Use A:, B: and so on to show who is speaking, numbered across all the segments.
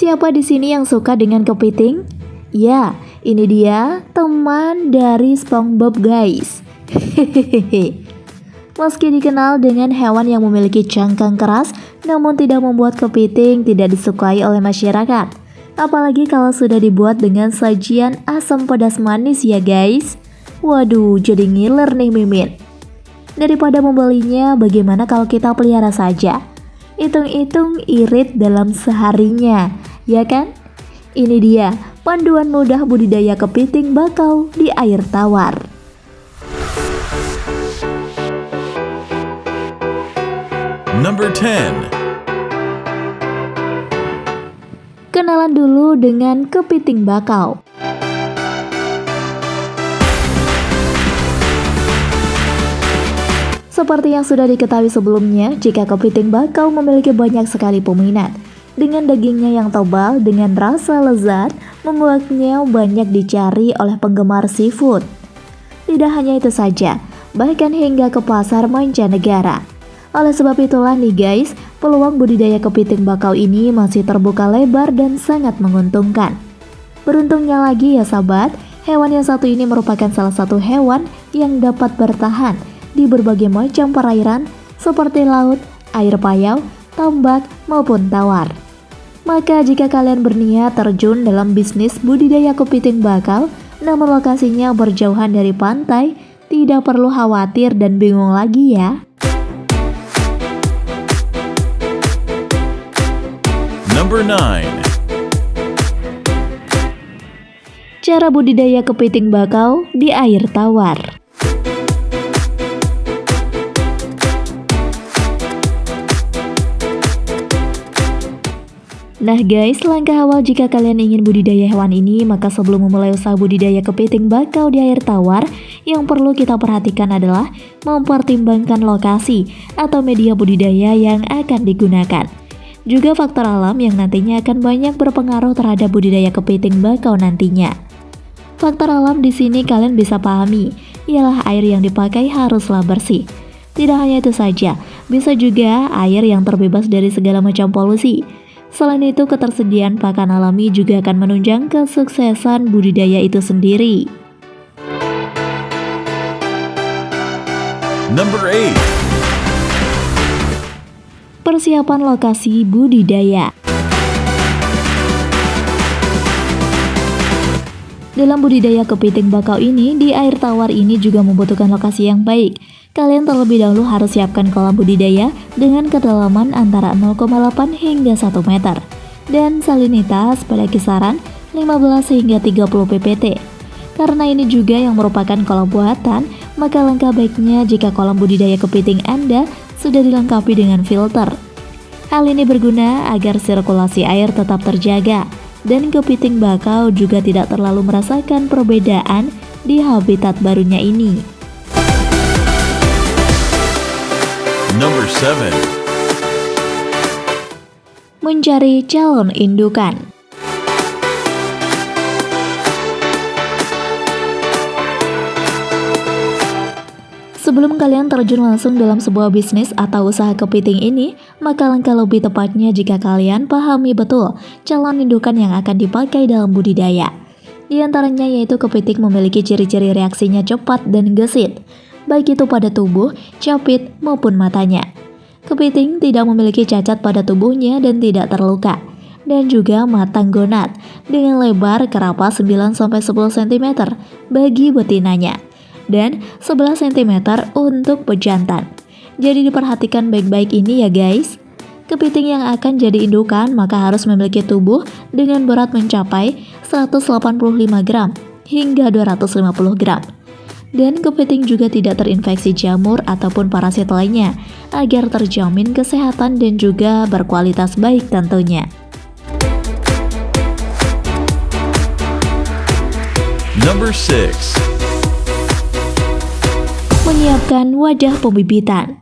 A: Siapa di sini yang suka dengan kepiting? Ya, ini dia teman dari SpongeBob guys. Hehehe. Meski dikenal dengan hewan yang memiliki cangkang keras, namun tidak membuat kepiting tidak disukai oleh masyarakat. Apalagi kalau sudah dibuat dengan sajian asam pedas manis ya guys. Waduh, jadi ngiler nih Mimin. Daripada membelinya, bagaimana kalau kita pelihara saja? Hitung-hitung irit dalam seharinya, ya kan? Ini dia panduan mudah budidaya kepiting bakau di air tawar.
B: Number 10.
A: Kenalan dulu dengan kepiting bakau. Seperti yang sudah diketahui sebelumnya, jika kepiting bakau memiliki banyak sekali peminat. Dengan dagingnya yang tebal dengan rasa lezat, membuatnya banyak dicari oleh penggemar seafood. Tidak hanya itu saja, bahkan hingga ke pasar mancanegara. Oleh sebab itulah nih guys, peluang budidaya kepiting bakau ini masih terbuka lebar dan sangat menguntungkan. Beruntungnya lagi ya sahabat, hewan yang satu ini merupakan salah satu hewan yang dapat bertahan di berbagai macam perairan seperti laut, air payau, tambak, maupun tawar. Maka jika kalian berniat terjun dalam bisnis budidaya kepiting bakau, namun lokasinya berjauhan dari pantai, tidak perlu khawatir dan bingung lagi ya.
B: Number 9.
A: Cara budidaya kepiting bakau di air tawar. Nah guys, langkah awal jika kalian ingin budidaya hewan ini, maka sebelum memulai usaha budidaya kepiting bakau di air tawar, yang perlu kita perhatikan adalah mempertimbangkan lokasi atau media budidaya yang akan digunakan. Juga faktor alam yang nantinya akan banyak berpengaruh terhadap budidaya kepiting bakau nantinya. Faktor alam di sini kalian bisa pahami, ialah air yang dipakai haruslah bersih. Tidak hanya itu saja, bisa juga air yang terbebas dari segala macam polusi. Selain itu, ketersediaan pakan alami juga akan menunjang kesuksesan budidaya itu sendiri.
B: Number 8.
A: Persiapan lokasi budidaya. Dalam budidaya kepiting bakau ini, di air tawar ini juga membutuhkan lokasi yang baik. Kalian terlebih dahulu harus siapkan kolam budidaya dengan kedalaman antara 0,8 hingga 1 meter dan salinitas pada kisaran 15 hingga 30 ppt. Karena ini juga yang merupakan kolam buatan, maka langkah baiknya jika kolam budidaya kepiting Anda sudah dilengkapi dengan filter. Hal ini berguna agar sirkulasi air tetap terjaga dan kepiting bakau juga tidak terlalu merasakan perbedaan di habitat barunya ini.
B: Number 7.
A: Mencari calon indukan. Sebelum kalian terjun langsung dalam sebuah bisnis atau usaha kepiting ini, maka langkah lebih tepatnya jika kalian pahami betul calon indukan yang akan dipakai dalam budidaya. Di antaranya yaitu kepiting memiliki ciri-ciri reaksinya cepat dan gesit, baik itu pada tubuh, capit, maupun matanya. Kepiting tidak memiliki cacat pada tubuhnya dan tidak terluka, dan juga matang gonad dengan lebar kerapa 9-10 cm bagi betinanya dan 11 cm untuk pejantan. Jadi diperhatikan baik-baik ini ya guys. Kepiting yang akan jadi indukan maka harus memiliki tubuh dengan berat mencapai 185 gram hingga 250 gram. Dan kepiting juga tidak terinfeksi jamur ataupun parasit lainnya agar terjamin kesehatan dan juga berkualitas baik tentunya.
B: Number 6.
A: Menyiapkan wadah pembibitan.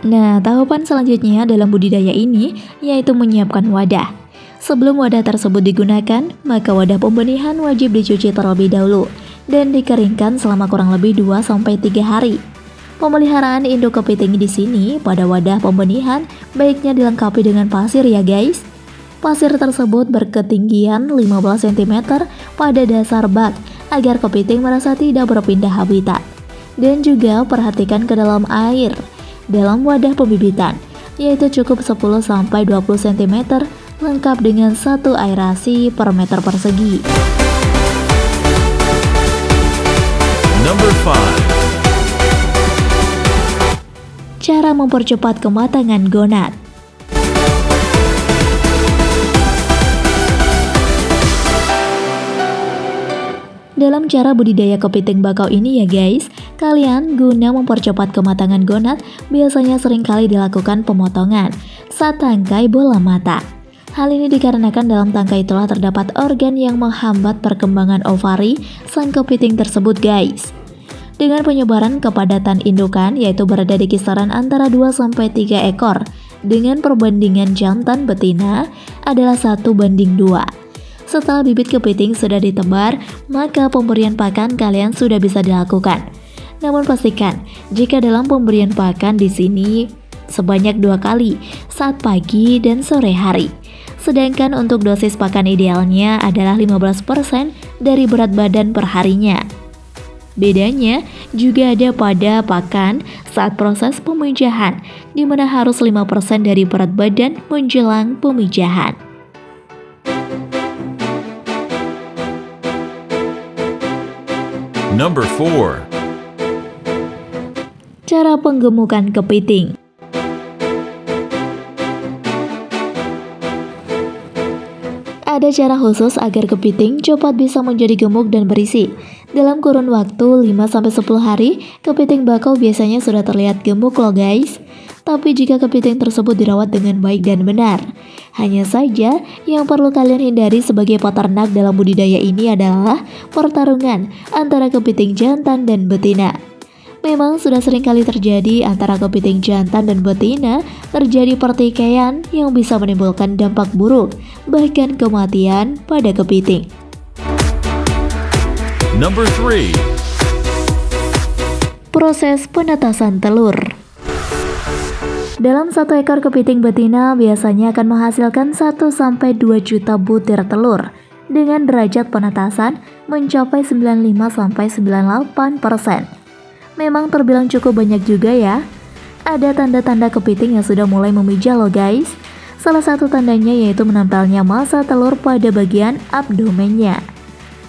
A: Nah, tahapan selanjutnya dalam budidaya ini yaitu menyiapkan wadah. Sebelum wadah tersebut digunakan, maka wadah pembenihan wajib dicuci terlebih dahulu dan dikeringkan selama kurang lebih 2-3 hari. Pemeliharaan induk kepiting di sini pada wadah pembenihan baiknya dilengkapi dengan pasir ya guys. Pasir tersebut berketinggian 15 cm pada dasar bak agar kepiting merasa tidak berpindah habitat. Dan juga perhatikan ke dalam air dalam wadah pembibitan, yaitu cukup 10-20 cm lengkap dengan satu aerasi per meter persegi.
B: Number 5.
A: Cara mempercepat kematangan gonat. Dalam cara budidaya kepiting bakau ini ya guys, kalian guna mempercepat kematangan gonat biasanya seringkali dilakukan pemotongan saat tangkai bola mata. Hal ini dikarenakan dalam tangkai itulah terdapat organ yang menghambat perkembangan ovari sang kepiting tersebut guys. Dengan penyebaran kepadatan indukan yaitu berada di kisaran antara 2-3 ekor dengan perbandingan jantan betina adalah 1:2. Setelah bibit kepiting sudah ditebar, maka pemberian pakan kalian sudah bisa dilakukan. Namun pastikan jika dalam pemberian pakan di sini sebanyak 2 kali saat pagi dan sore hari. Sedangkan untuk dosis pakan idealnya adalah 15% dari berat badan perharinya. Bedanya juga ada pada pakan saat proses pemijahan, di mana harus 5% dari berat badan menjelang pemijahan.
B: Number 4.
A: Cara penggemukan kepiting. Ada cara khusus agar kepiting cepat bisa menjadi gemuk dan berisi. Dalam kurun waktu 5-10 hari, kepiting bakau biasanya sudah terlihat gemuk loh guys. Tapi jika kepiting tersebut dirawat dengan baik dan benar. Hanya saja, yang perlu kalian hindari sebagai peternak dalam budidaya ini adalah pertarungan antara kepiting jantan dan betina. Memang sudah sering kali terjadi antara kepiting jantan dan betina terjadi pertikaian yang bisa menimbulkan dampak buruk, bahkan kematian pada kepiting.
B: Number 3.
A: Proses penetasan telur. Dalam 1 ekor kepiting betina biasanya akan menghasilkan 1-2 juta butir telur dengan derajat penetasan mencapai 95-98%. Memang terbilang cukup banyak juga ya. Ada tanda-tanda kepiting yang sudah mulai memijah loh guys. Salah satu tandanya yaitu menempelnya massa telur pada bagian abdomennya.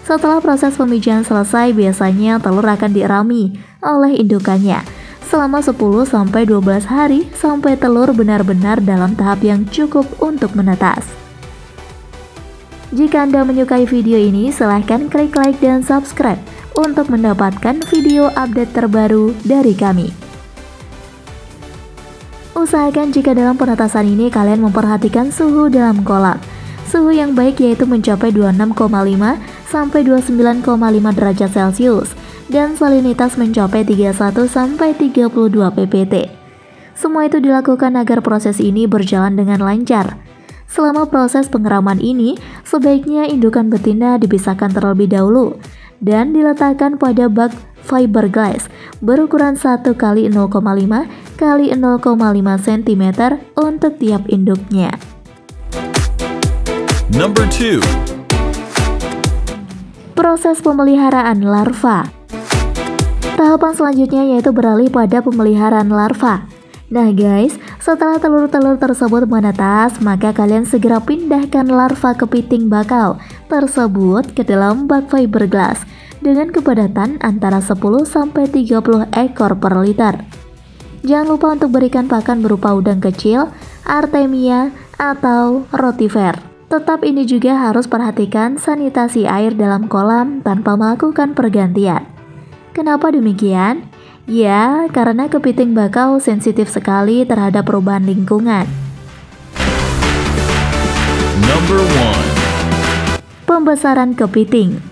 A: Setelah proses pemijahan selesai, biasanya telur akan dierami oleh indukannya selama 10-12 hari sampai telur benar-benar dalam tahap yang cukup untuk menetas. Jika Anda menyukai video ini, silahkan klik like dan subscribe untuk mendapatkan video update terbaru dari kami. Usahakan jika dalam penetasan ini kalian memperhatikan suhu dalam kolam. Suhu yang baik yaitu mencapai 26,5 sampai 29,5 derajat Celcius dan salinitas mencapai 31 sampai 32 ppt. Semua itu dilakukan agar proses ini berjalan dengan lancar. Selama proses pengeraman ini, sebaiknya indukan betina dipisahkan terlebih dahulu dan diletakkan pada bak fiberglass berukuran 1 x 0,5 x 0,5 cm untuk tiap induknya.
B: Number 2.
A: Proses pemeliharaan larva. Tahapan selanjutnya yaitu beralih pada pemeliharaan larva. Nah guys, setelah telur-telur tersebut menetas, maka kalian segera pindahkan larva kepiting bakau tersebut ke dalam bak fiberglass dengan kepadatan antara 10-30 ekor per liter. Jangan lupa untuk berikan pakan berupa udang kecil, artemia, atau rotifer. Tetap ini juga harus perhatikan sanitasi air dalam kolam tanpa melakukan pergantian. Kenapa demikian? Ya, karena kepiting bakau sensitif sekali terhadap perubahan lingkungan.
B: Number 1.
A: Pembesaran kepiting.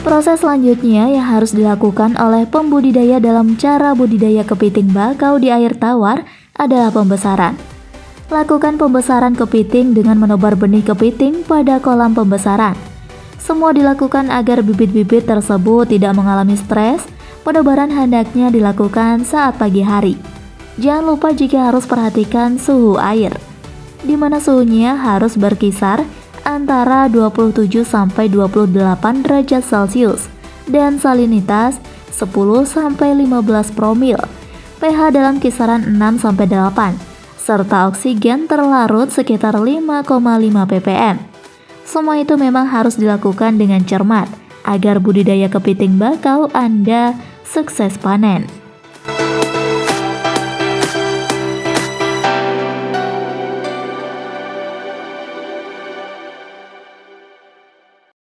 A: Proses selanjutnya yang harus dilakukan oleh pembudidaya dalam cara budidaya kepiting bakau di air tawar adalah pembesaran. Lakukan pembesaran kepiting dengan menebar benih kepiting pada kolam pembesaran. Semua dilakukan agar bibit-bibit tersebut tidak mengalami stres, Penebaran hendaknya dilakukan saat pagi hari. Jangan lupa jika harus perhatikan suhu air, di mana suhunya harus berkisar antara 27-28 derajat Celcius dan salinitas 10-15 promil, pH dalam kisaran 6-8, serta oksigen terlarut sekitar 5,5 ppm. Semua itu memang harus dilakukan dengan cermat agar budidaya kepiting bakau Anda sukses panen.